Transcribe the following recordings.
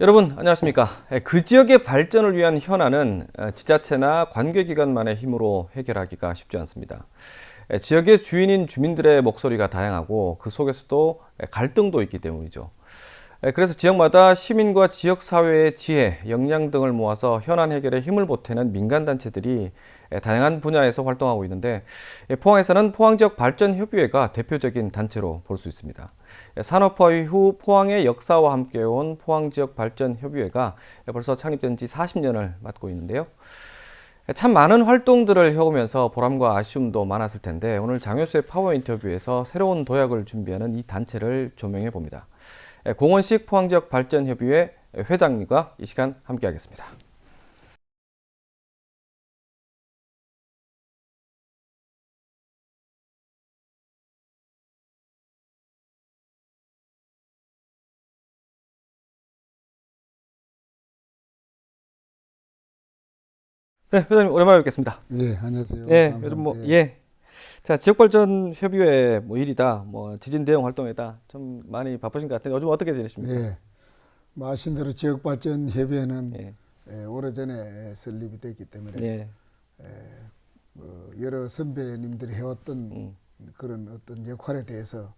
여러분 안녕하십니까. 그 지역의 발전을 위한 현안은 지자체나 관계기관만의 힘으로 해결하기가 쉽지 않습니다. 지역의 주인인 주민들의 목소리가 다양하고 그 속에서도 갈등도 있기 때문이죠. 그래서 지역마다 시민과 지역사회의 지혜, 역량 등을 모아서 현안 해결에 힘을 보태는 민간단체들이 다양한 분야에서 활동하고 있는데, 포항에서는 포항지역발전협의회가 대표적인 단체로 볼 수 있습니다. 산업화 이후 포항의 역사와 함께해온 포항지역발전협의회가 벌써 창립된 지 40년을 맞고 있는데요. 참 많은 활동들을 해오면서 보람과 아쉬움도 많았을 텐데, 오늘 장효수의 파워 인터뷰에서 새로운 도약을 준비하는 이 단체를 조명해 봅니다. 공원식 포항지역발전협의회 회장님과 이 시간 함께하겠습니다. 네, 회장님 오랜만에 뵙겠습니다. 예, 안녕하세요. 예, 요즘 자, 지역발전협의회 일이다, 지진 대응 활동이다, 좀 많이 바쁘신 것 같은데 요즘 어떻게 지내십니까? 예, 아신 대로 지역발전협의회는 예, 오래전에 설립이 됐기 때문에 예, 여러 선배님들이 해왔던 음, 그런 어떤 역할에 대해서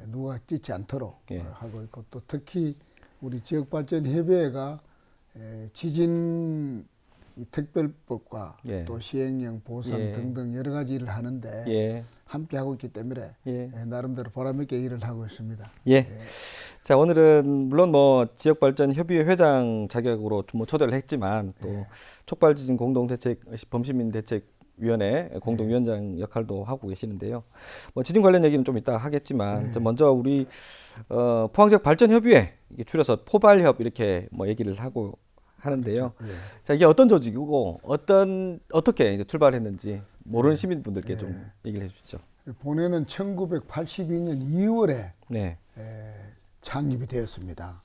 누가 찢지 않도록 예, 하고 있고, 또 특히 우리 지역발전협의회가 지진 이 특별법과 예, 또 시행령 보상 예, 등등 여러 가지 일을 하는데 예, 함께 하고 있기 때문에 예, 나름대로 보람있게 일을 하고 있습니다. 예. 자, 오늘은 물론 지역발전협의회 회장 자격으로 좀 초대를 했지만 또 촉발지진 공동대책 범시민대책위원회 공동위원장 역할도 하고 계시는데요. 지진 관련 얘기는 좀 이따 하겠지만 좀 먼저 우리 포항지역발전협의회, 이게 줄여서 포발협 이렇게 얘기를 하고 하는데요. 그렇죠. 예. 자, 이게 어떤 조직이고 어떻게 이제 출발했는지 모르는 시민분들께 좀 얘기를 해주시죠. 본회는 1982년 2월에 네, 창립이 되었습니다.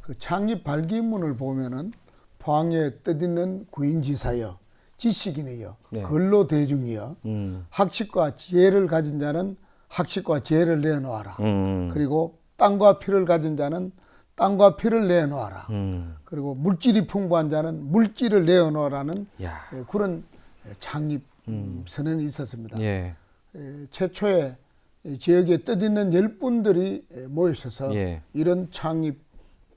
그 창립 발기문을 보면은 포항에 뜻있는 구인지사여, 지식인이여, 네. 근로대중이여, 학식과 지혜를 가진 자는 학식과 지혜를 내놓아라. 그리고 땅과 피를 가진 자는 땅과 피를 내놓아라. 그리고 물질이 풍부한 자는 물질을 내놓으라는 야, 그런 창립 선언이 있었습니다. 예, 최초에 지역에 뜻있는 10분들이 모이셔서 예. 이런 창립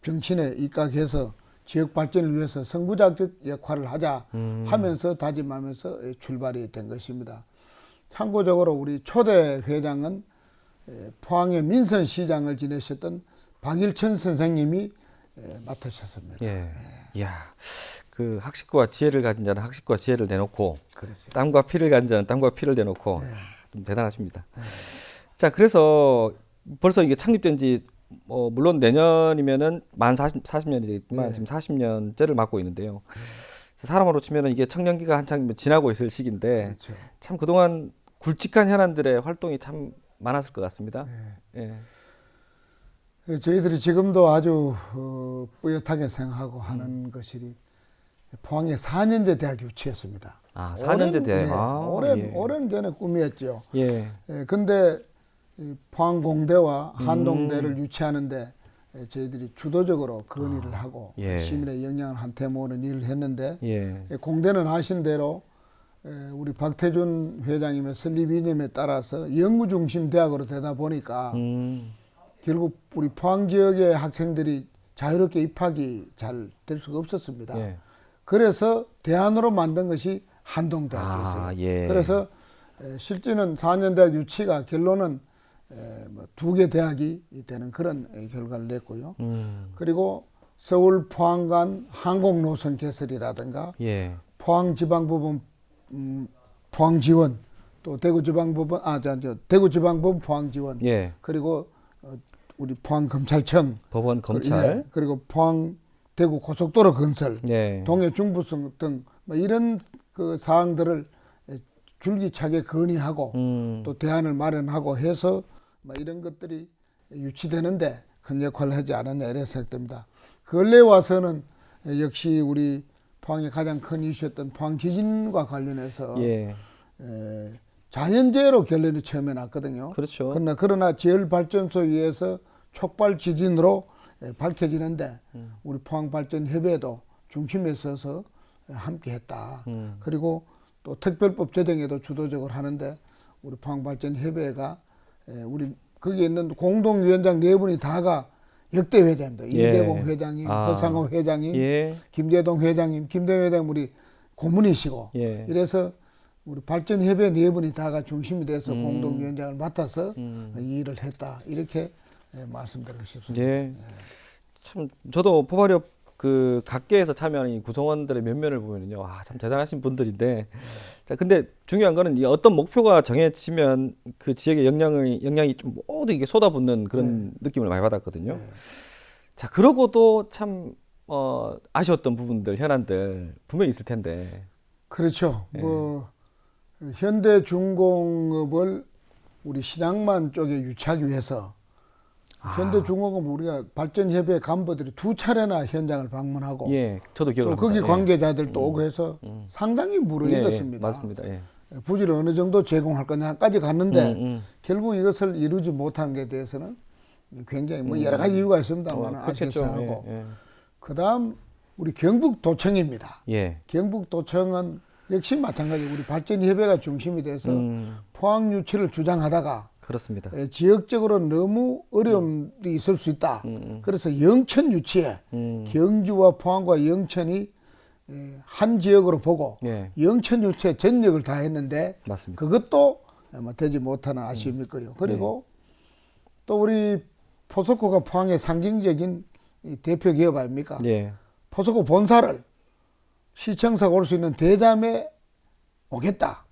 정신에 입각해서 지역 발전을 위해서 선구자적 역할을 하자 하면서 다짐하면서 출발이 된 것입니다. 참고적으로 우리 초대 회장은 포항의 민선시장을 지내셨던 박일천 선생님이 맡으셨습니다. 예. 이야, 그 학식과 지혜를 가진 자는 학식과 지혜를 내놓고 그렇죠. 땀과 피를 가진 자는 땀과 피를 내놓고 좀 대단하십니다. 자, 그래서 벌써 이게 창립된 지 물론 내년이면은 만 40년이 되겠지만 지금 40년째를 맞고 있는데요. 사람으로 치면은 이게 청년기가 한창 지나고 있을 시기인데 그렇죠. 참 그동안 굵직한 현안들의 활동이 참 많았을 것 같습니다. 예. 저희들이 지금도 아주 뿌듯하게 생각하고 하는 것이 포항의 4년제 대학 유치였습니다. 아, 4년제 대학. 오랜 전에 꿈이었죠. 예. 근데 포항공대와 한동대를 유치하는데 저희들이 주도적으로 건의를 하고 시민의 역량을 한테 모으는 일을 했는데 공대는 아신 대로 우리 박태준 회장님의 설립 이념에 따라서 연구중심 대학으로 되다 보니까 결국 우리 포항 지역의 학생들이 자유롭게 입학이 잘 될 수가 없었습니다. 그래서 대안으로 만든 것이 한동대학이었어요. 그래서 실제는 4년 대학 유치가 결론은 2개 대학이 되는 그런 결과를 냈고요. 그리고 서울 포항 간 항공노선 개설이라든가 포항지방법원 포항지원, 또 대구지방법원 대구지방법원 포항지원, 그리고 우리 포항검찰청, 법원 검찰, 그리고 포항 대구 고속도로 건설, 동해 중부성 등 이런 그 사항들을 줄기차게 건의하고 또 대안을 마련하고 해서 이런 것들이 유치되는데 큰 역할을 하지 않았냐 이렇게 생각됩니다. 근래 와서는 역시 우리 포항의 가장 큰 이슈였던 포항 지진과 관련해서 자연재해로 결론이 처음에 났거든요. 그렇죠. 그러나 지열발전소에 의해서 촉발 지진으로 밝혀지는데 우리 포항발전협의회도 중심에 서서 함께했다. 그리고 또 특별법 제정에도 주도적으로 하는데 우리 포항발전협의회가 우리 거기에 있는 공동위원장 네 분이 다가 역대 회장입니다. 예. 이대공 회장님, 허상호 회장님, 예. 김재동 회장님, 김대회 회장님 우리 고문이시고 예. 이래서 우리 발전협의회 네 분이 다가 중심이 돼서 공동위원장을 맡아서 이 일을 했다. 이렇게 말씀드리고 싶습니다. 예. 참 저도 포발협 그 각계에서 참여하는 이 구성원들의 면면을 보면요, 참 대단하신 분들인데, 자 근데 중요한 거는 이 어떤 목표가 정해지면 그 지역의 영향이 좀 모두 이게 쏟아붓는 그런 느낌을 많이 받았거든요. 자 그러고도 참 아쉬웠던 부분들, 현안들 분명히 있을 텐데. 그렇죠. 뭐 현대중공업을 우리 신양만 쪽에 유치하기 위해서 현대중공업 우리가 발전협의회 간부들이 2차례나 현장을 방문하고 예, 저도 또 기억합니다. 거기 관계자들도 오고 해서 상당히 무르익었습니다. 예, 맞습니다. 예. 부지를 어느 정도 제공할 거냐까지 갔는데 결국 이것을 이루지 못한 게 대해서는 굉장히 뭐 여러 가지 이유가 있습니다만 아쉽사하고 그다음 우리 경북도청입니다. 예. 경북도청은 역시 마찬가지 우리 발전협의회가 중심이 돼서 포항 유치를 주장하다가 그렇습니다. 지역적으로 너무 어려움이 있을 수 있다. 그래서 영천 유치에 경주와 포항과 영천이 한 지역으로 보고 영천 유치에 전력을 다했는데 맞습니다. 그것도 되지 못하는 아쉬움이 있고요. 그리고 또 우리 포스코가 포항의 상징적인 대표 기업 아닙니까? 포스코 본사를 시청사가 올 수 있는 대담에 오겠다.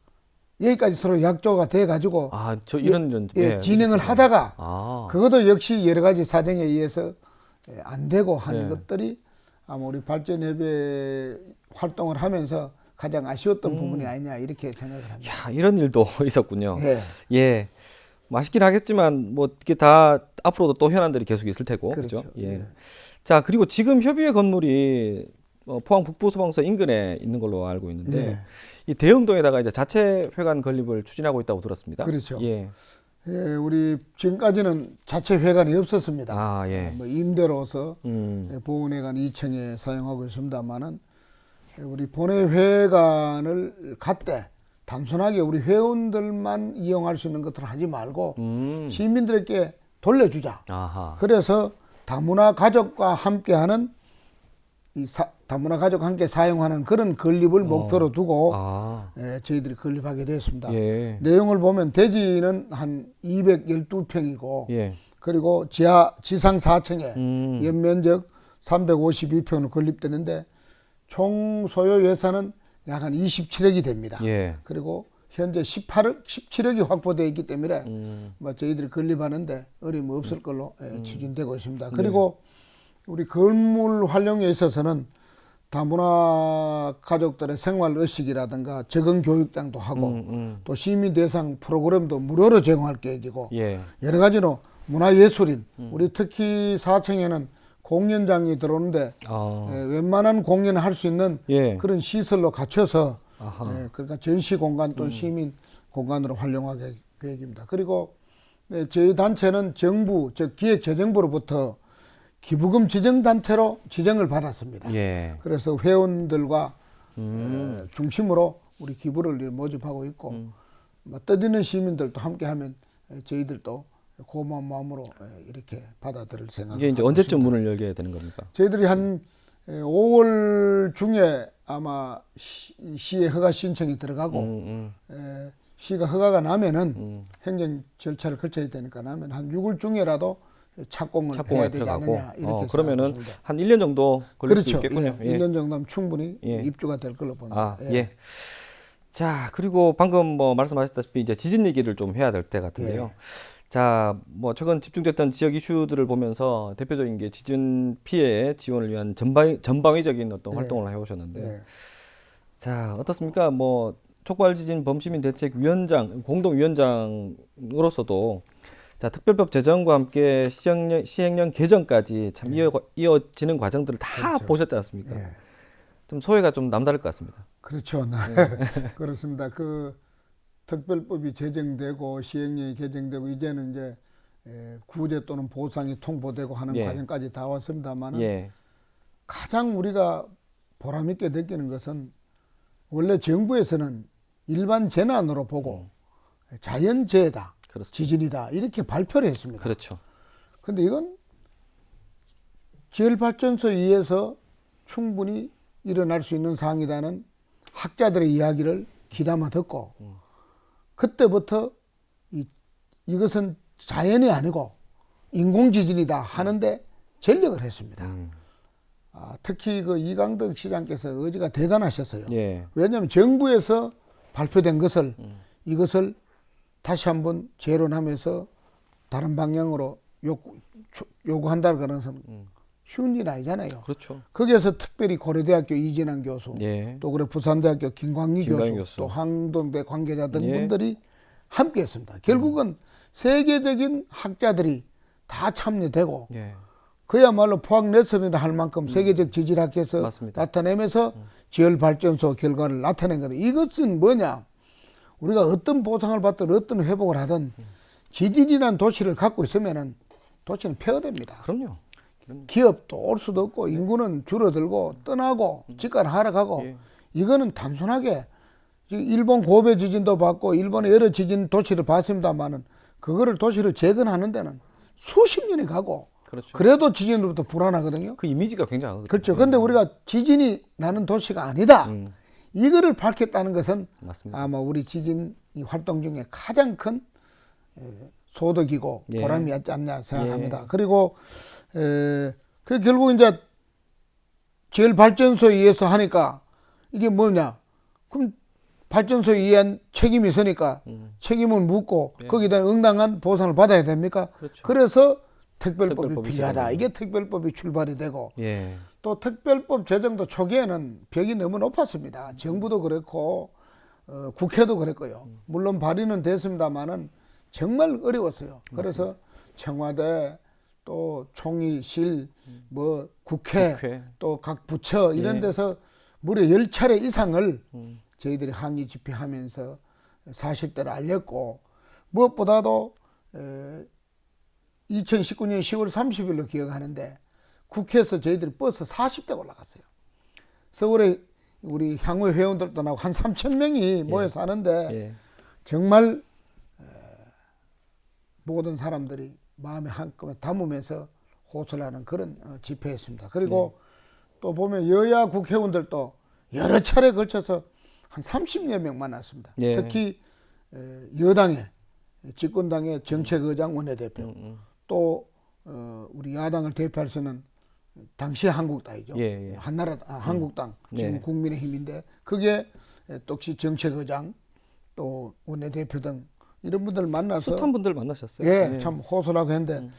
여기까지 서로 약조가 돼가지고 이런 진행을 하다가 그것도 역시 여러 가지 사정에 의해서 안 되고 한 것들이 아마 우리 발전협의 활동을 하면서 가장 아쉬웠던 부분이 아니냐 이렇게 생각을 합니다. 야, 이런 일도 있었군요. 예. 맛있긴 하겠지만 뭐 이게 다 앞으로도 또 현안들이 계속 있을 테고 그렇죠. 예. 자 그리고 지금 협의회 건물이 포항 북부소방서 인근에 있는 걸로 알고 있는데 이 대흥동에다가 이제 자체 회관 건립을 추진하고 있다고 들었습니다. 그렇죠. 우리 지금까지는 자체 회관이 없었습니다. 뭐 임대로서 보훈회관 2층에 사용하고 있습니다만은 우리 본회 회관을 갖되 단순하게 우리 회원들만 이용할 수 있는 것들을 하지 말고 시민들에게 돌려주자. 그래서 다문화 가족과 함께하는 다문화 가족과 함께 사용하는 그런 건립을 목표로 두고 저희들이 건립하게 됐습니다. 내용을 보면 대지는 한 212평이고 그리고 지상 4층에 연면적 352평으로 건립되는데 총 소요 예산은 약 한 27억이 됩니다. 그리고 현재 17억이 확보되어 있기 때문에 뭐 저희들이 건립하는데 어려움이 없을 걸로 추진되고 있습니다. 그리고 우리 건물 활용에 있어서는 다문화 가족들의 생활 의식이라든가 적응 교육장도 하고 또 시민 대상 프로그램도 무료로 제공할 계획이고 여러 가지로 문화예술인 우리 특히 4층에는 공연장이 들어오는데 웬만한 공연을 할 수 있는 그런 시설로 갖춰서 그러니까 전시 공간 또 시민 공간으로 활용할 계획입니다. 그리고 저희 단체는 정부 즉 기획재정부로부터 기부금 지정단체로 지정을 받았습니다. 그래서 회원들과 중심으로 우리 기부를 모집하고 있고 뜻있는 시민들도 함께하면 저희들도 고마운 마음으로 이렇게 받아들일 생각입니다. 이게 이제 언제쯤 문을 열게 되는 겁니까? 저희들이 한 5월 중에 아마 시에 허가 신청이 들어가고 시가 허가가 나면은 행정 절차를 거쳐야 되니까 나면 한 6월 중에라도 착공을 해야 되지 않느냐 이렇게 그러면은 한 1년 정도 걸릴 수 있겠군요. 1년 정도면 충분히 입주가 될 걸로 봅니다. 자 그리고 방금 뭐 말씀하셨다시피 이제 지진 얘기를 좀 해야 될 때 같은데요. 자, 뭐 최근 집중됐던 지역 이슈들을 보면서 대표적인 게 지진 피해 지원을 위한 전방위적인 어떤 활동을 해오셨는데, 자 어떻습니까? 뭐 촉발 지진 범시민 대책 위원장 공동위원장으로서도 자 특별법 제정과 함께 시행령 개정까지 참 이어지는 과정들을 다 보셨지 않습니까? 좀 소회가 좀 남다를 것 같습니다. 그렇죠. 그렇습니다. 그 특별법이 제정되고 시행령이 개정되고 이제는 이제 구제 또는 보상이 통보되고 하는 예. 과정까지 다 왔습니다만은 예. 가장 우리가 보람있게 느끼는 것은 원래 정부에서는 일반 재난으로 보고 자연재해다, 그렇습니다. 지진이다 이렇게 발표를 했습니다. 그렇죠. 근데 이건 지열발전소에 의해서 충분히 일어날 수 있는 사항이라는 학자들의 이야기를 귀담아 듣고 그때부터 이것은 자연이 아니고 인공지진이다 하는데 전력을 했습니다. 특히 그 이강덕 시장께서 의지가 대단하셨어요. 예. 왜냐하면 정부에서 발표된 것을 이것을 다시 한번 재론하면서 다른 방향으로 요구한다는 것은 쉬운 일 아니잖아요. 그렇죠. 거기에서 특별히 고려대학교 이진환 교수, 예. 또 그래 부산대학교 김광희 교수, 교수, 또 항동대 관계자 등 예. 분들이 함께했습니다. 결국은 세계적인 학자들이 다 참여되고 예. 그야말로 포항레슨이라 할 만큼 세계적 지질학에서 맞습니다. 나타내면서 지열발전소 결과를 나타낸 거다. 이것은 뭐냐? 우리가 어떤 보상을 받든 어떤 회복을 하든 지질이라는 도시를 갖고 있으면은 도시는 폐허됩니다. 그럼요. 기업도 올 수도 없고 인구는 줄어들고 떠나고 집가는 하락하고 예. 이거는 단순하게 일본 고베 지진도 봤고 일본의 여러 지진 도시를 봤습니다만은 그거를 도시를 재건하는 데는 수십 년이 가고 그렇죠. 그래도 지진으로부터 불안하거든요. 그 이미지가 굉장하거든요. 그렇죠. 근데 우리가 지진이 나는 도시가 아니다. 이거를 밝혔다는 것은 맞습니다. 아마 우리 지진 활동 중에 가장 큰 소득이고 예. 보람이 있지 않냐 생각합니다. 예. 그리고 그 결국 이제 지열발전소에 의해서 하니까 이게 뭐냐? 그럼 발전소에 의한 책임이 있으니까 책임을 묻고 예. 거기다 응당한 보상을 받아야 됩니까? 그렇죠. 그래서 특별법이 특별법이 필요하다. 제정이. 이게 특별법이 출발이 되고 예. 또 특별법 제정도 초기에는 벽이 너무 높았습니다. 정부도 그렇고 국회도 그랬고요. 물론 발의는 됐습니다만은 정말 어려웠어요. 그래서 청와대 또 총리실 뭐 국회. 또 각 부처 이런 예. 데서 무려 10차례 이상을 저희들이 항의 집회하면서 사실대로 알렸고 무엇보다도 2019년 10월 30일로 기억하는데 국회에서 저희들이 버스 40대 올라갔어요. 서울에 우리 향후 회원들도 나오고 한 3,000명이 모여서 하는데 예. 정말 모든 사람들이 마음에 한꺼번에 담으면서 호소를 하는 그런 집회였습니다. 그리고 또 보면 여야 국회의원들도 여러 차례 걸쳐서 한 30여 명 만났습니다. 예. 특히 여당의 집권당의 정책의장 원내대표 또 우리 야당을 대표할 수 있는 당시 한국당이죠. 예. 한나라 한국당 지금 네. 국민의힘인데 그게 역시 정책의장 또 원내대표 등 이런 분들 만나서 숱한 분들 만나셨어요. 예, 참 호소라고 했는데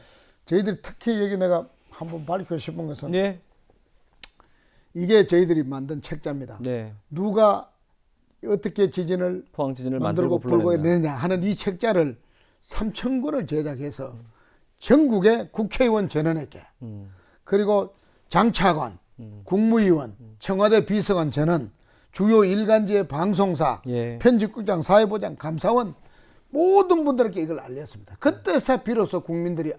저희들이 특히 여기 내가 한번 밝히고 싶은 것은 예. 이게 저희들이 만든 책자입니다. 네. 누가 어떻게 지진을 포항 지진을 만들고 불러냈냐. 내냐 하는 이 책자를 3,000권을 제작해서 전국의 국회의원 전원에게 그리고 장차관, 국무위원, 청와대 비서관 전원, 주요 일간지의 방송사, 예. 편집국장, 사회부장, 감사원 모든 분들에게 이걸 알렸습니다. 그때서 비로소 국민들이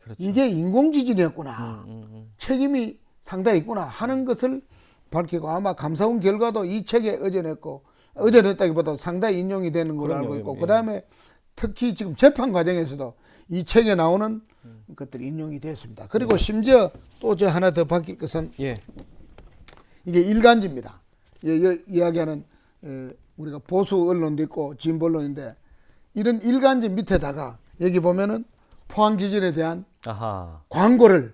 그렇죠. 이게 인공지진이었구나. 책임이 상당히 있구나 하는 것을 밝히고 아마 감사원 결과도 이 책에 어전했다기보다 상당히 인용이 되는 걸로 알고 있고 예. 그다음에 특히 지금 재판 과정에서도 이 책에 나오는 것들이 인용이 됐습니다. 그리고 심지어 또 저 하나 더 밝힐 것은 예. 이게 일간지입니다. 이야기하는 우리가 보수 언론도 있고 진보 언론인데 이런 일간지 밑에다가 여기 보면은 포항 지진에 대한 아하. 광고를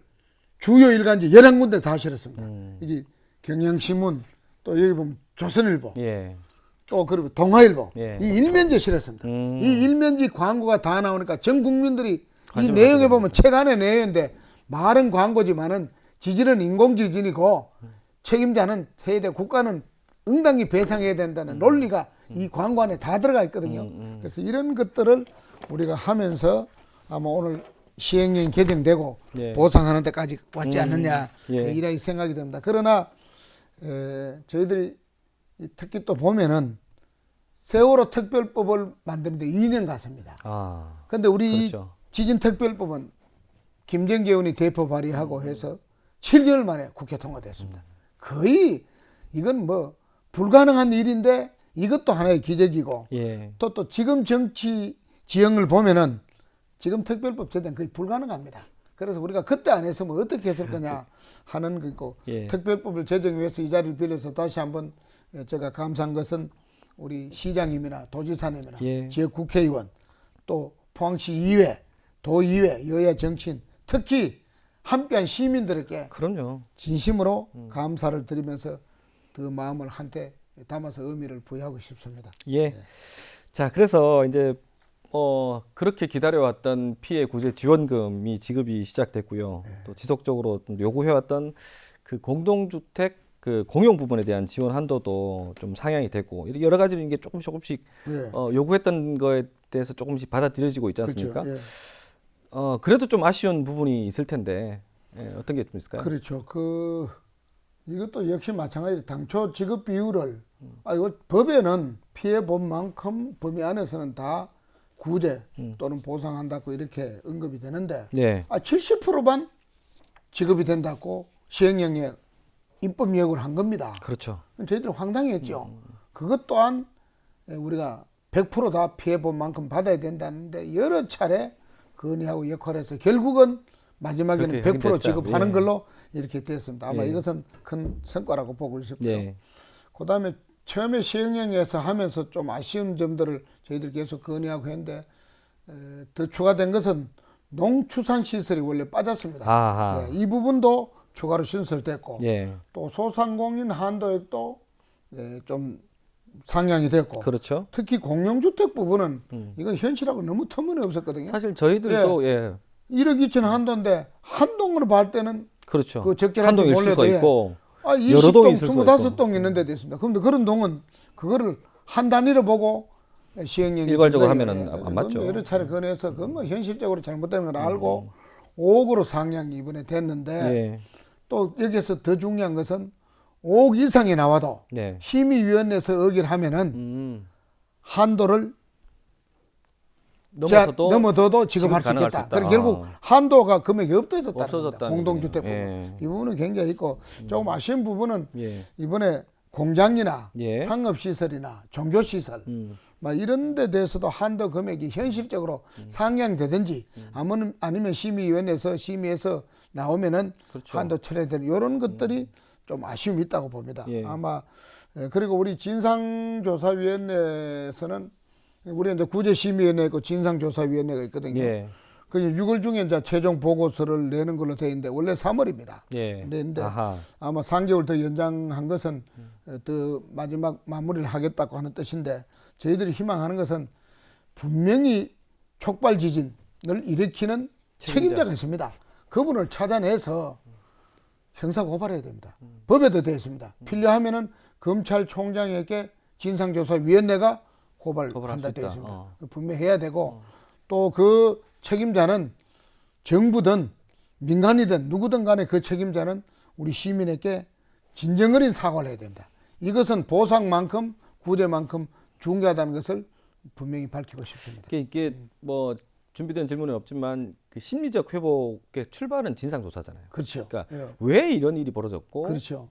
주요 일간지 11군데 다 실었습니다. 이게 경향신문 또 여기 보면 조선일보 예. 또 그리고 동아일보 예. 이 일면지에 실었습니다. 이 일면지 광고가 다 나오니까 전 국민들이 이 관심을 내용에 가지게 보면 책 안의 내용인데 말은 광고지만은 지진은 인공지진이고 책임자는 해야 돼 국가는 응당히 배상해야 된다는 논리가 이 광고 안에 다 들어가 있거든요. 그래서 이런 것들을 우리가 하면서 아마 오늘 시행령이 개정되고 예. 보상하는 데까지 왔지 않느냐 예. 이렇게 생각이 됩니다. 그러나 저희들이 특히 또 보면은 세월호 특별법을 만드는데 2년 갔습니다. 그런데 우리 그렇죠. 지진 특별법은 김정기 의원이 대표 발의하고 해서 7개월 만에 국회 통과됐습니다. 거의 이건 뭐 불가능한 일인데 이것도 하나의 기적이고 예. 또 지금 정치 지형을 보면은 지금 특별법 제정은 거의 불가능합니다. 그래서 우리가 그때 안 했으면 어떻게 했을 거냐 하는 거고 예. 특별법을 제정하기 위해서 이 자리를 빌려서 다시 한번 제가 감사한 것은 우리 시장님이나 도지사님이나 예. 지역 국회의원 또 포항시 의회, 도의회, 여야 정치인 특히 함께한 시민들에게 그럼요. 진심으로 감사를 드리면서 그 마음을 한테 담아서 의미를 부여하고 싶습니다. 예. 자, 그래서 이제 그렇게 기다려왔던 피해 구제 지원금이 지급이 시작됐고요. 또 지속적으로 요구해왔던 그 공동주택 그 공용 부분에 대한 지원 한도도 좀 상향이 되고 이렇게 여러 가지로 이게 조금씩 요구했던 거에 대해서 조금씩 받아들여지고 있지 않습니까? 그렇죠. 그래도 좀 아쉬운 부분이 있을 텐데 어떤 게 좀 있을까요? 그렇죠. 이것도 역시 마찬가지로 당초 지급 비율을 이거 법에는 피해 본 만큼 범위 안에서는 다 구제 또는 보상한다고 이렇게 언급이 되는데 70%만 지급이 된다고 시행령에 입법 예고를 한 겁니다. 그렇죠. 저희들은 황당했죠. 그것 또한 우리가 100%다 피해 본 만큼 받아야 된다는데 여러 차례 건의하고 역할해서 결국은 마지막에는 100% 지급하는 걸로 이렇게 됐습니다. 아마 이것은 큰 성과라고 보고 싶고요. 그다음에 처음에 시행령에서 하면서 좀 아쉬운 점들을 저희들이 계속 건의하고 했는데 더 추가된 것은 농축산시설이 원래 빠졌습니다. 이 부분도 추가로 신설됐고 또 소상공인 한도액도 좀 상향이 됐고 그렇죠. 특히 공용주택 부분은 이건 현실하고 너무 터무니없었거든요. 사실 저희들도 1억 2천 한도인데 한 동으로 볼 때는 그렇죠. 그 한 동일 수가 있고 20동, 25동 있는 데도 있습니다. 그런데 그런 동은 그거를 한 단위로 보고 시행령이 일괄적으로 하면은 안 맞죠. 여러 차례 건의해서 그건 뭐 현실적으로 잘못되는 걸 알고 5억으로 상향이 이번에 됐는데 또 여기서 더 중요한 것은 5억 이상이 나와도 심의위원회에서 의결 하면은 한도를 넘어서도 지급할 수 있겠다. 그리고 결국 한도가 금액이 없어졌다는 겁니다. 공동주택 부분. 이 부분은 굉장히 있고 조금 아쉬운 부분은 이번에 공장이나 상업시설이나 종교시설 이런 데 대해서도 한도 금액이 현실적으로 상향되든지 아니면 심의위원회에서 심의해서 나오면은 한도 철회되는 이런 것들이 좀 아쉬움이 있다고 봅니다. 아마 그리고 우리 진상조사위원회에서는 우리 이제 구제심의위원회 있고 진상조사위원회가 있거든요. 그 6월 중에 이제 최종 보고서를 내는 걸로 되어 있는데 원래 3월입니다. 그런데 아마 3개월 더 연장한 것은 더 마지막 마무리를 하겠다고 하는 뜻인데 저희들이 희망하는 것은 분명히 촉발 지진을 일으키는 책임자가 있습니다. 그분을 찾아내서 형사 고발해야 됩니다. 법에도 되어 있습니다. 필요하면은 검찰총장에게 진상조사위원회가 고발한다 되어 있습니다. 분명히 해야 되고 또 그 책임자는 정부든 민간이든 누구든 간에 그 책임자는 우리 시민에게 진정어린 사과를 해야 됩니다. 이것은 보상만큼 구제만큼 중요하다는 것을 분명히 밝히고 싶습니다. 이게 뭐 준비된 질문은 없지만 그 심리적 회복의 출발은 진상조사잖아요. 그렇죠. 그러니까 왜 이런 일이 벌어졌고, 그렇죠.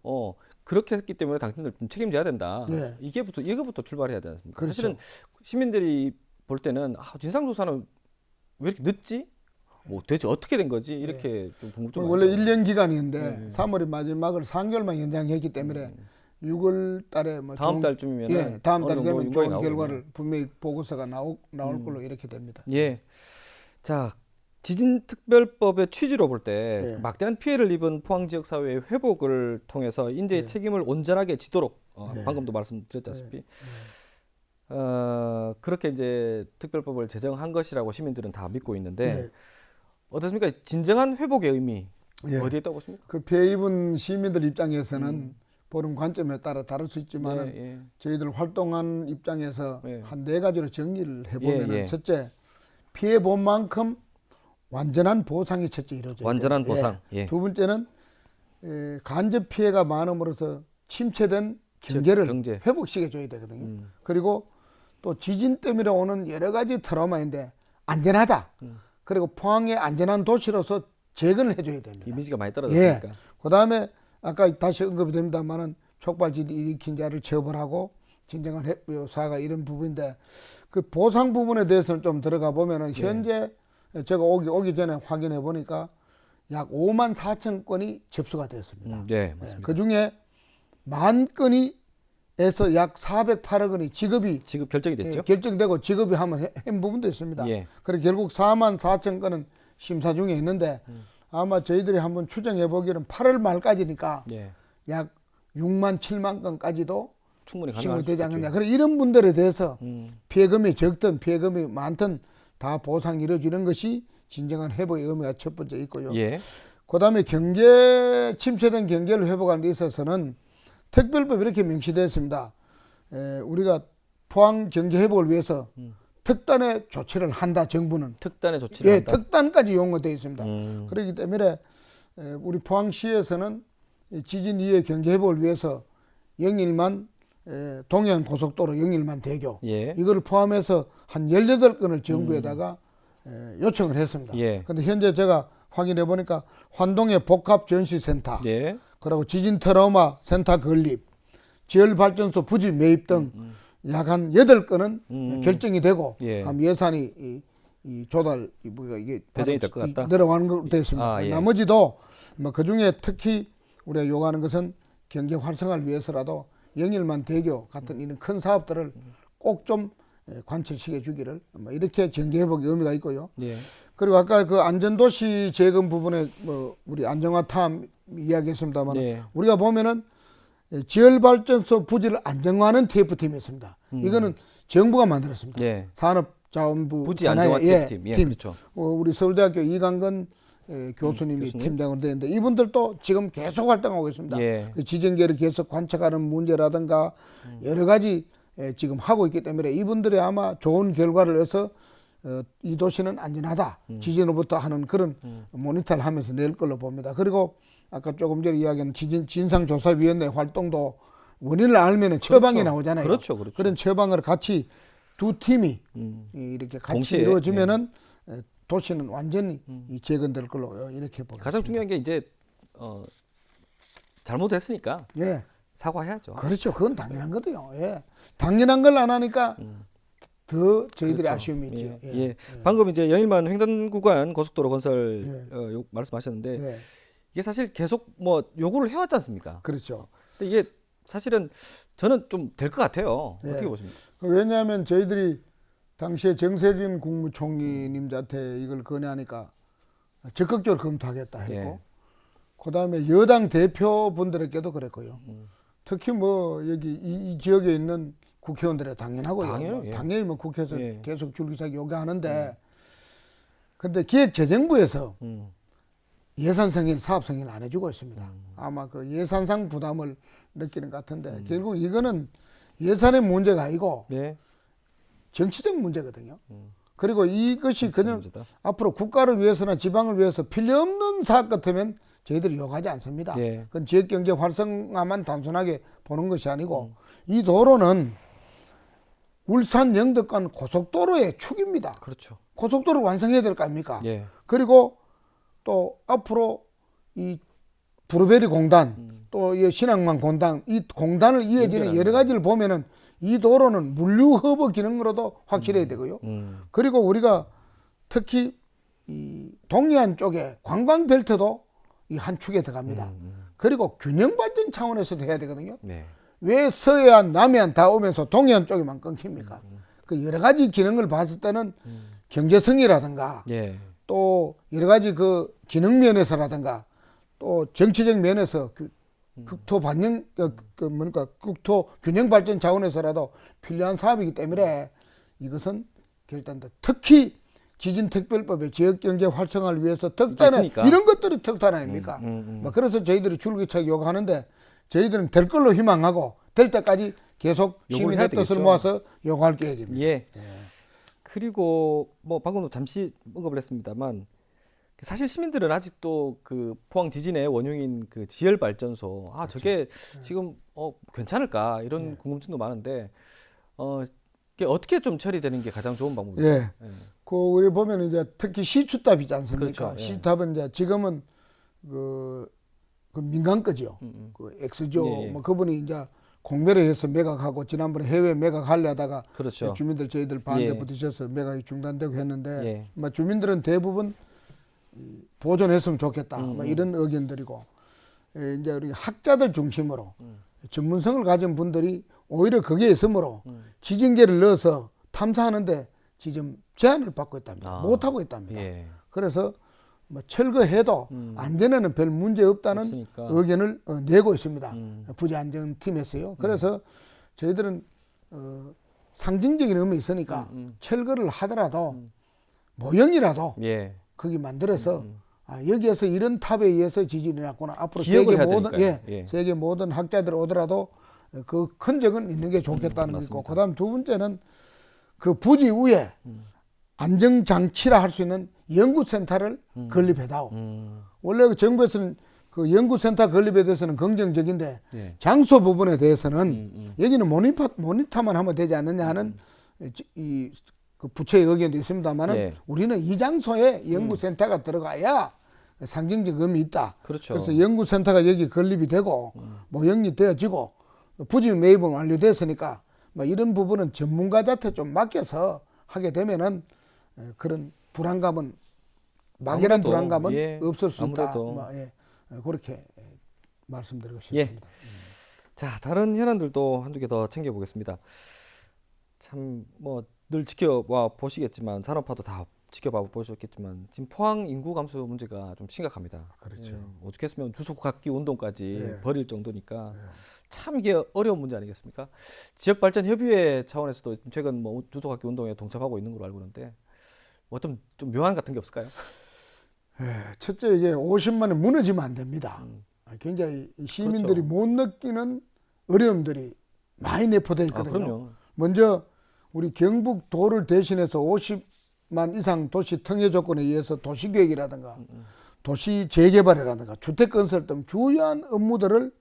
그렇게 했기 때문에 당신들 좀 책임져야 된다. 이거부터 출발해야 되지 않습니까? 그렇죠. 사실은 시민들이 볼 때는 진상조사는 왜 이렇게 늦지? 뭐 대체 어떻게 된 거지? 이렇게 좀 궁금증. 원래 1년 기간인데 3월이 마지막을 3개월만 연장했기 때문에 6월 달에 뭐 다음 달쯤이면 다음 달이 되면 좋은 결과를 분명히 보고서가 나올 걸로 이렇게 됩니다. 자, 지진특별법의 취지로 볼 때 막대한 피해를 입은 포항 지역 사회의 회복을 통해서 인재의 책임을 온전하게 지도록 방금도 말씀드렸다시피 그렇게 이제 특별법을 제정한 것이라고 시민들은 다 믿고 있는데 어떻습니까? 진정한 회복의 의미 어디에 있다고 보십니까? 그 피해 입은 시민들 입장에서는 보는 관점에 따라 다를 수 있지만 저희들 활동한 입장에서 한 4가지로 정리를 해보면 첫째, 피해 본 만큼 완전한 보상이 첫째 이루어져요. 완전한 보상. 두 번째는 간접 피해가 많음으로써 침체된 경제를 회복시켜줘야 되거든요. 그리고 또 지진 때문에 오는 여러 가지 트라우마인데 안전하다. 그리고 포항의 안전한 도시로서 재건을 해줘야 됩니다. 이미지가 많이 떨어졌으니까. 예. 그다음에 아까 다시 언급이 됩니다만은 촉발지를 일으킨 자를 처벌하고 진정한 사과 이런 부분인데 그 보상 부분에 대해서는 좀 들어가 보면은 현재 제가 오기 전에 확인해 보니까 약 5만 4천 건이 접수가 되었습니다. 네, 맞습니다. 그 중에 10,000건에서 약 408억 원이 지급 결정이 됐죠? 결정되고 지급이 한번 한 부분도 있습니다. 예. 그래서 결국 4만 4천 건은 심사 중에 있는데 아마 저희들이 한번 추정해 보기에는 8월 말까지니까 약 6만 7만 건까지도 충분히 신고되지 않느냐. 그래 이런 분들에 대해서 피해금이 적든 피해금이 많든 다 보상이 이루어지는 것이 진정한 회복의 의미가 첫 번째 있고요. 그다음에 침체된 경제를 회복하는 데 있어서는 특별법이 이렇게 명시되어 있습니다. 우리가 포항 경제 회복을 위해서 특단의 조치를 한다. 정부는 특단의 조치를 한다. 특단까지 용어되어 있습니다. 그렇기 때문에 우리 포항시에서는 지진 이후의 경제 회복을 위해서 영일만 동해안 고속도로 영일만 대교 이거를 포함해서 한 18건을 정부에다가 요청을 했습니다. 그런데 현재 제가 확인해 보니까 환동의 복합전시센터 그리고 지진 트라우마 센터 건립, 지열발전소 부지 매입 등 약 한 8건은 결정이 되고 예산이 조달 이게 배정이 될 것 같다. 내려가는 것으로 되어 있습니다. 나머지도 그 중에 특히 우리가 요구하는 것은 경제 활성화를 위해서라도 영일만 대교 같은 이런 큰 사업들을 꼭 좀 관철시켜 주기를 이렇게 경제 회복의 의미가 있고요. 그리고 아까 그 안전도시 재건 부분에 우리 안정화 탐 이야기했습니다만 우리가 보면은 지열발전소 부지를 안정화하는 TF팀이 있습니다. 이거는 정부가 만들었습니다. 산업자원부 부지 안정화 TF팀. 그렇죠. 우리 서울대학교 이강근 교수님이 팀장으로 되는데 이분들도 지금 계속 활동하고 있습니다. 그 지진계를 계속 관측하는 문제라든가 여러 가지 지금 하고 있기 때문에 이분들이 아마 좋은 결과를 내서 이 도시는 안전하다. 지진으로부터 하는 그런 모니터를 하면서 낼 걸로 봅니다. 그리고 아까 조금 전에 이야기한 진상조사위원회 활동도 원인을 알면 처방이 나오잖아요. 그렇죠. 그런 처방을 같이 두 팀이 이렇게 같이 동시에, 이루어지면은 도시는 완전히 재건될 걸로 이렇게 보겠습니다. 가장 중요한 게 이제 잘못했으니까 사과해야죠. 그렇죠. 그건 당연한 거도요. 당연한 걸 안 하니까 더 저희들이 아쉬움이 있죠. 방금 이제 영일만 횡단구간 고속도로 건설 말씀하셨는데 이게 사실 계속 뭐 요구를 해왔지 않습니까? 그렇죠. 근데 이게 사실은 저는 좀 될 것 같아요. 어떻게 보십니까? 왜냐하면 저희들이 당시에 정세균 국무총리님 자태 이걸 건의하니까 적극적으로 검토하겠다 했고 그다음에 여당 대표분들에게도 그랬고요. 특히 뭐 여기 이 지역에 있는 국회의원들에 당연하고요. 당연히 뭐 국회에서 계속 줄기차게 요구하는데 근데 기획재정부에서 예산 승인, 사업 승인을 안 해주고 있습니다. 아마 그 예산상 부담을 느끼는 것 같은데 결국 이거는 예산의 문제가 아니고 정치적 문제거든요. 그리고 이것이 그냥 앞으로 국가를 위해서나 지방을 위해서 필요 없는 사업 같으면 저희들이 요구하지 않습니다. 그건 지역경제 활성화만 단순하게 보는 것이 아니고 이 도로는 울산 영덕간 고속도로의 축입니다. 그렇죠. 고속도로를 완성해야 될 거 아닙니까? 그리고 또 앞으로 이 브루베리 공단 또 이 신항만 공단 이 공단을 이어지는 여러 가지를 보면은 이 도로는 물류 허브 기능으로도 확실해야 되고요. 그리고 우리가 특히 이 동해안 쪽에 관광 벨트도 이 한 축에 들어갑니다. 그리고 균형 발전 차원에서도 해야 되거든요. 왜 서해안, 남해안 다 오면서 동해안 쪽에만 끊깁니까? 그 여러 가지 기능을 봤을 때는 경제성이라든가 또 여러 가지 그 기능 면에서라든가 또 정치적 면에서 국토 반영 뭔가 국토 균형 발전 차원에서라도 필요한 사업이기 때문에 이것은 결단다. 특히 지진특별법의 지역경제 활성화를 위해서 특단에 이런 것들이 특단 아닙니까? 그래서 저희들이 줄기차게 요구하는데 저희들은 될 걸로 희망하고 될 때까지 계속 시민의 뜻을 모아서 요구할 계획입니다. 그리고 뭐 방금도 잠시 언급을 했습니다만 사실 시민들은 아직도 그 포항 지진의 원흉인 그 지열 발전소 저게 지금 괜찮을까 이런 궁금증도 많은데 이게 어떻게 좀 처리되는 게 가장 좋은 방법이에요? 예. 그 우리 보면 이제 특히 시추탑이지 않습니까? 그렇죠. 예. 시추탑은 이제 지금은 그 민간 거죠. 그 엑스조 예, 예. 뭐 그분이 이제 공매를 해서 매각하고 지난번에 해외 매각하려다가 그렇죠. 주민들 저희들 반대 예. 부딪혀서 매각이 중단되고 했는데 예. 뭐 주민들은 대부분 보존했으면 좋겠다. 뭐 이런 의견들이고 이제 우리 학자들 중심으로 전문성을 가진 분들이 오히려 거기에 있으므로 지진계를 넣어서 탐사하는데 지금 제한을 받고 있답니다. 못하고 있답니다. 예. 그래서 뭐 철거해도 안전에는 별 문제 없다는 없으니까. 의견을 내고 있습니다. 부지안전팀에서요. 그래서 저희들은 상징적인 의미 있으니까 철거를 하더라도 모형이라도 예. 거기 만들어서 여기에서 이런 탑에 의해서 지진이 났구나. 앞으로 기억을 세계 해야 모든 되니까요. 예. 세계 모든 학자들 오더라도 그 흔적은 있는 게 좋겠다는 게 있고, 그다음 두 번째는 그 부지 위에 안정 장치라 할 수 있는 연구센터를 건립해다오. 원래 그 정부에서는 그 연구센터 건립에 대해서는 긍정적인데 예. 장소 부분에 대해서는 여기는 모니터만 하면 되지 않느냐 하는 그 부처의 의견도 있습니다만은 예. 우리는 이 장소에 연구센터가 들어가야 상징적 의미 있다. 그렇죠. 그래서 연구센터가 여기 건립이 되고 모형이 되어지고 부지 매입은 완료됐으니까 뭐 이런 부분은 전문가한테 좀 맡겨서 하게 되면은 그런 불안감은 막연한 아무래도, 불안감은 예, 없을 수 있다. 아무래도. 뭐, 예, 그렇게 말씀드리고 예. 싶습니다. 자, 다른 현안들도 한두 개 더 챙겨보겠습니다. 참 뭐 늘 지켜봐 보시겠지만 산업화도 다 지켜봐 보셨겠지만 지금 포항 인구 감소 문제가 좀 심각합니다. 그렇죠. 예, 오죽했으면 주소 갖기 운동까지 예. 벌일 정도니까 참 이게 어려운 문제 아니겠습니까? 지역발전협의회 차원에서도 최근 뭐 주소 갖기 운동에 동참하고 있는 걸로 알고 있는데 뭐 좀 묘안 같은 게 없을까요? 첫째 이게 50만이 무너지면 안 됩니다. 굉장히 이 시민들이 그렇죠. 못 느끼는 어려움들이 많이 내포되어 있거든요. 그럼요. 먼저 우리 경북 도를 대신해서 50만 이상 도시 통해 조건에 의해서 도시계획이라든가 도시 재개발이라든가 주택건설 등 주요한 업무들을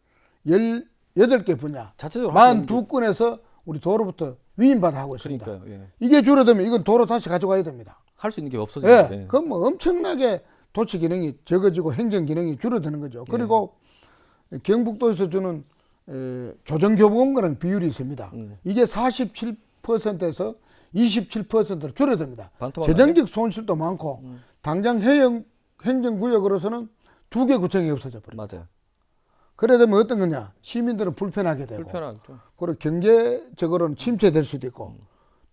18개 분야 자체적으로 42건에서 우리 도로부터 위임받아 하고 있습니다. 그러니까요. 예. 이게 줄어들면 이건 도로 다시 가져가야 됩니다. 할 수 있는 게 예, 없어지는데. 그럼 뭐 엄청나게 도시 기능이 적어지고 행정 기능이 줄어드는 거죠. 그리고 경북도에서 주는 조정교부공과는 비율이 있습니다. 이게 47%에서 27%로 줄어듭니다. 재정적 손실도 많고 당장 행정구역으로서는 2개 구청이 없어져 버립니다. 맞아요. 그래 되면 어떤 거냐? 시민들은 불편하게 되고 불편하죠. 그리고 경제적으로는 침체될 수도 있고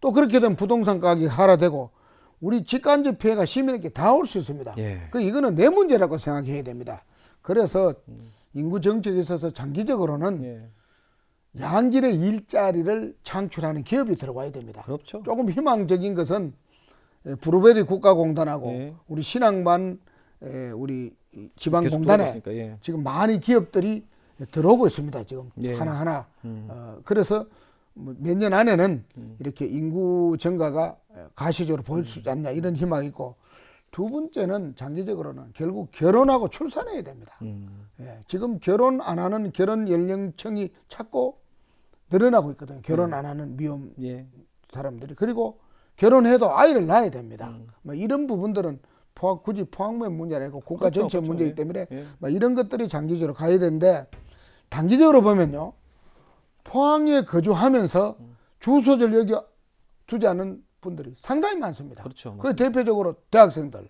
또 그렇게 되면 부동산 가격이 하락되고 우리 직간접 피해가 시민에게 다 올 수 있습니다. 예. 그 이거는 내 문제라고 생각해야 됩니다. 그래서 인구 정책에 있어서 장기적으로는 예. 양질의 일자리를 창출하는 기업이 들어와야 됩니다. 그렇죠. 조금 희망적인 것은 브루베리 국가공단하고 예. 우리 신앙반 우리 계속 지방공단에 들어오고 있으니까, 예. 지금 많이 기업들이 들어오고 있습니다. 지금 예. 하나하나. 그래서 몇 년 안에는 이렇게 인구 증가가 가시적으로 보일 수 있지 않냐 이런 희망이 있고, 두 번째는 장기적으로는 결국 결혼하고 출산해야 됩니다. 예, 지금 결혼 안 하는 결혼 연령층이 자꾸 늘어나고 있거든요. 결혼 안 하는 미혼 예. 사람들이. 그리고 결혼해도 아이를 낳아야 됩니다. 뭐 이런 부분들은 굳이 포항만 문제 아니고 국가 그렇죠, 전체 그렇죠. 문제이기 예. 때문에 예. 뭐 이런 것들이 장기적으로 가야 되는데, 단기적으로 보면요, 포항에 거주하면서 주소지를 여기 두지 않은 분들이 상당히 많습니다. 그렇죠. 그 대표적으로 대학생들,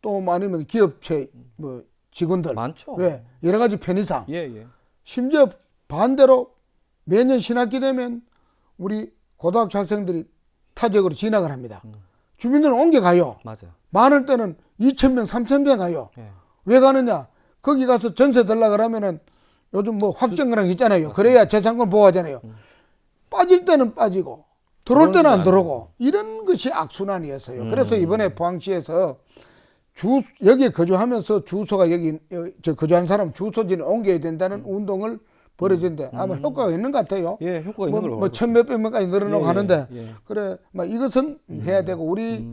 또 아니면 기업체 뭐 직원들, 많죠. 왜 여러 가지 편의상, 예, 예. 심지어 반대로 매년 신학기 되면 우리 고등학교 학생들이 타 지역으로 진학을 합니다. 주민들은 옮겨가요. 맞아요. 많을 때는 2,000명, 3,000명 가요. 예. 왜 가느냐? 거기 가서 전세 들라 그러면은 요즘 뭐 확정거랑 있잖아요. 그래야 재산권 보호하잖아요. 빠질 때는 빠지고 들어올 때는 안 들어오고 이런 것이 악순환이었어요. 그래서 이번에 포항시에서 여기 거주하면서 주소가 여기 거주한 사람 주소지를 옮겨야 된다는 운동을 벌어진데 아마 효과가 있는 것 같아요. 예, 효과가 있는 걸로 뭐 천몇백 명까지 늘어나고 예, 하는데 예. 그래, 막 이것은 해야 되고 우리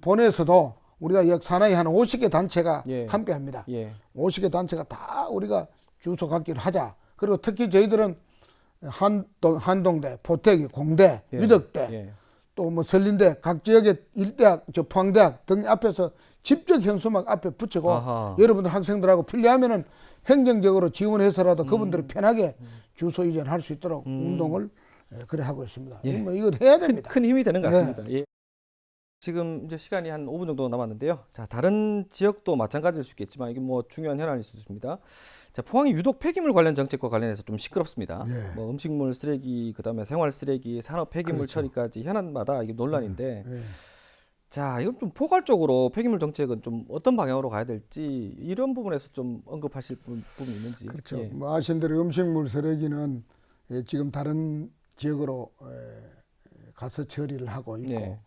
본에서도 우리가 약 사나이 한 50개 단체가 예. 함께 합니다. 예. 50개 단체가 다 우리가 주소 갖기를 하자. 그리고 특히 저희들은 한동대, 포태기, 공대, 예. 위덕대, 예. 또 뭐 설린대, 각 지역의 일대학, 포항대학 등 앞에서 직접 현수막 앞에 붙이고 아하. 여러분들 학생들하고 필요하면은 행정적으로 지원해서라도 그분들이 편하게 주소 이전할 수 있도록 운동을 그래 하고 있습니다. 예. 뭐 이거 해야 됩니다. 큰 힘이 되는 것 같습니다. 예. 지금 이제 시간이 한 5분 정도 남았는데요. 자, 다른 지역도 마찬가지일 수 있겠지만 이게 뭐 중요한 현안일 수 있습니다. 자, 포항이 유독 폐기물 관련 정책과 관련해서 좀 시끄럽습니다. 예. 뭐 음식물 쓰레기, 그다음에 생활 쓰레기, 산업 폐기물 그렇죠. 처리까지 현안마다 이게 논란인데. 예. 자, 이건 좀 포괄적으로 폐기물 정책은 좀 어떤 방향으로 가야 될지 이런 부분에서 좀 언급하실 부분이 있는지. 그렇죠. 예. 뭐 아신 대로 음식물 쓰레기는 지금 다른 지역으로 가서 처리를 하고 있고 네.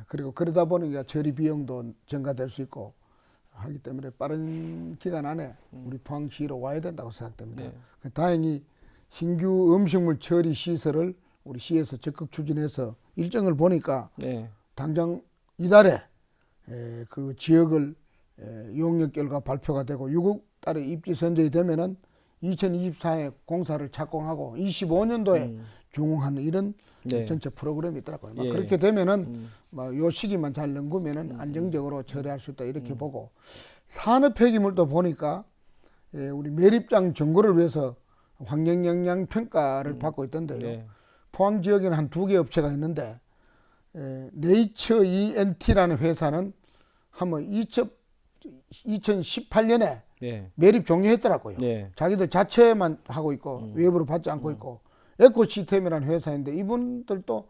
그리고 그러다 보니까 처리 비용도 증가될 수 있고 하기 때문에 빠른 기간 안에 우리 포항시로 와야 된다고 생각됩니다. 네. 다행히 신규 음식물 처리 시설을 우리 시에서 적극 추진해서 일정을 보니까 네. 당장 이달에 그 지역을 용역 결과 발표가 되고 6월 달에 입지 선정이 되면은 2024에 공사를 착공하고 25년도에 준공하는 이런 네. 전체 프로그램이 있더라고요. 예. 그렇게 되면은 요 시기만 잘 넘기면은 안정적으로 처리할 수 있다 이렇게 보고 산업 폐기물도 보니까 우리 매립장 정보를 위해서 환경 영향 평가를 받고 있던데요. 네. 포항 지역에는 한 2개 업체가 있는데 네이처 ENT라는 회사는 한번 2018년에 네. 매립 종료했더라고요. 네. 자기들 자체만 하고 있고 외부로 받지 않고 있고 에코시스템이라는 회사인데 이분들도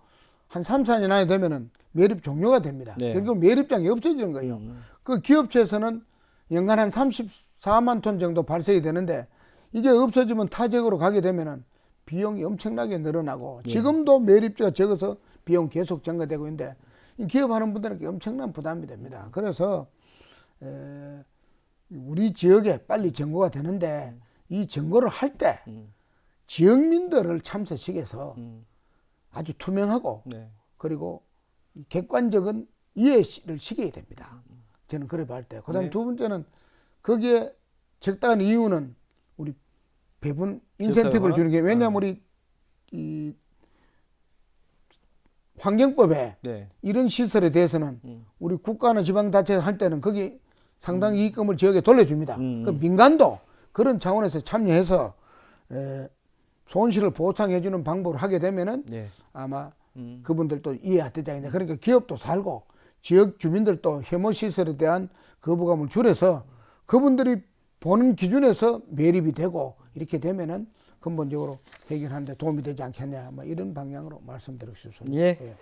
한 3, 4년 안에 되면은 매립 종료가 됩니다. 네. 결국 매립장이 없어지는 거예요. 그 기업체에서는 연간 한 34만 톤 정도 발생이 되는데 이게 없어지면 타 지역으로 가게 되면은 비용이 엄청나게 늘어나고 지금도 매립자가 적어서 비용 계속 증가되고 있는데 기업하는 분들에게 엄청난 부담이 됩니다. 그래서 우리 지역에 빨리 점거가 되는데 이 점거를 할 때 지역민들을 참석시켜서 아주 투명하고 네. 그리고 객관적인 이해를 시켜야 됩니다. 저는 그래 볼 때. 그다음에 네. 두 번째는 거기에 적당한 이유는 우리 배분 인센티브를 주는 게 왜냐하면 우리 이 환경법에 네. 이런 시설에 대해서는 우리 국가나 지방자치가 할 때는 거기 상당 이익금을 지역에 돌려줍니다. 그 민간도 그런 차원에서 참여해서 손실을 보상해주는 방법을 하게 되면은 네. 아마 그분들도 이해하되잖아요. 그러니까 기업도 살고 지역 주민들도 혐오 시설에 대한 거부감을 줄여서 그분들이 보는 기준에서 매립이 되고 이렇게 되면은 근본적으로 해결하는 데 도움이 되지 않겠냐 뭐 이런 방향으로 말씀드리고 싶습니다. 예.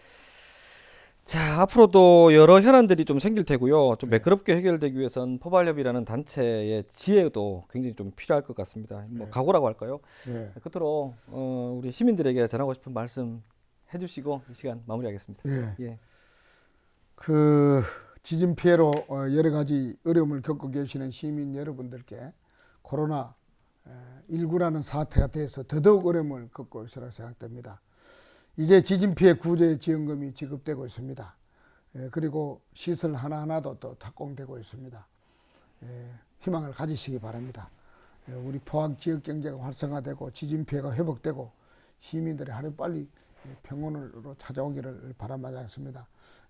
자, 앞으로도 여러 현안들이 좀 생길 테고요. 좀 매끄럽게 해결되기 위해선 포괄협이라는 단체의 지혜도 굉장히 좀 필요할 것 같습니다. 뭐 각오라고 할까요? 끝으로 우리 시민들에게 전하고 싶은 말씀 해주시고 이 시간 마무리하겠습니다. 예. 그 지진 피해로 여러 가지 어려움을 겪고 계시는 시민 여러분들께 코로나 19라는 사태가 돼서 더더욱 어려움을 겪고 있으라 생각됩니다. 이제 지진 피해 구제 지원금이 지급되고 있습니다. 그리고 시설 하나하나도 또 착공되고 있습니다. 희망을 가지시기 바랍니다. 우리 포항 지역 경제가 활성화되고 지진 피해가 회복되고 시민들이 하루빨리 평온으로 찾아오기를 바라마겠습니다.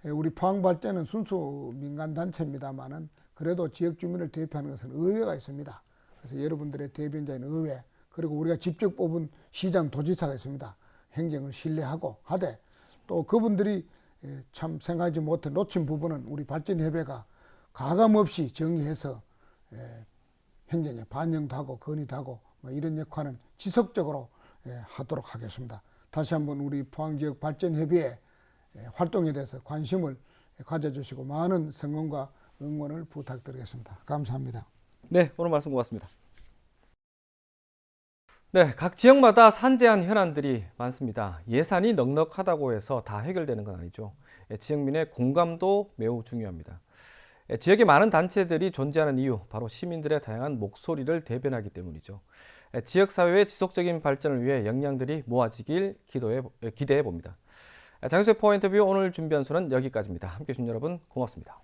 우리 포항발전은 순수 민간단체입니다만은 그래도 지역 주민을 대표하는 것은 의회가 있습니다. 그래서 여러분들의 대변자인 의회 그리고 우리가 직접 뽑은 시장 도지사가 있습니다. 행정을 신뢰하고 하되 또 그분들이 참 생각하지 못해 놓친 부분은 우리 발전협의회가 가감없이 정리해서 행정에 반영도 하고 건의도 하고 뭐 이런 역할은 지속적으로 하도록 하겠습니다. 다시 한번 우리 포항지역 발전협의회 활동에 대해서 관심을 가져주시고 많은 성원과 응원을 부탁드리겠습니다. 감사합니다. 네, 오늘 말씀 고맙습니다. 네, 각 지역마다 산재한 현안들이 많습니다. 예산이 넉넉하다고 해서 다 해결되는 건 아니죠. 지역민의 공감도 매우 중요합니다. 지역의 많은 단체들이 존재하는 이유, 바로 시민들의 다양한 목소리를 대변하기 때문이죠. 지역사회의 지속적인 발전을 위해 역량들이 모아지길 기대해 봅니다. 장유수의 포인트뷰 오늘 준비한 수는 여기까지입니다. 함께해 주신 여러분 고맙습니다.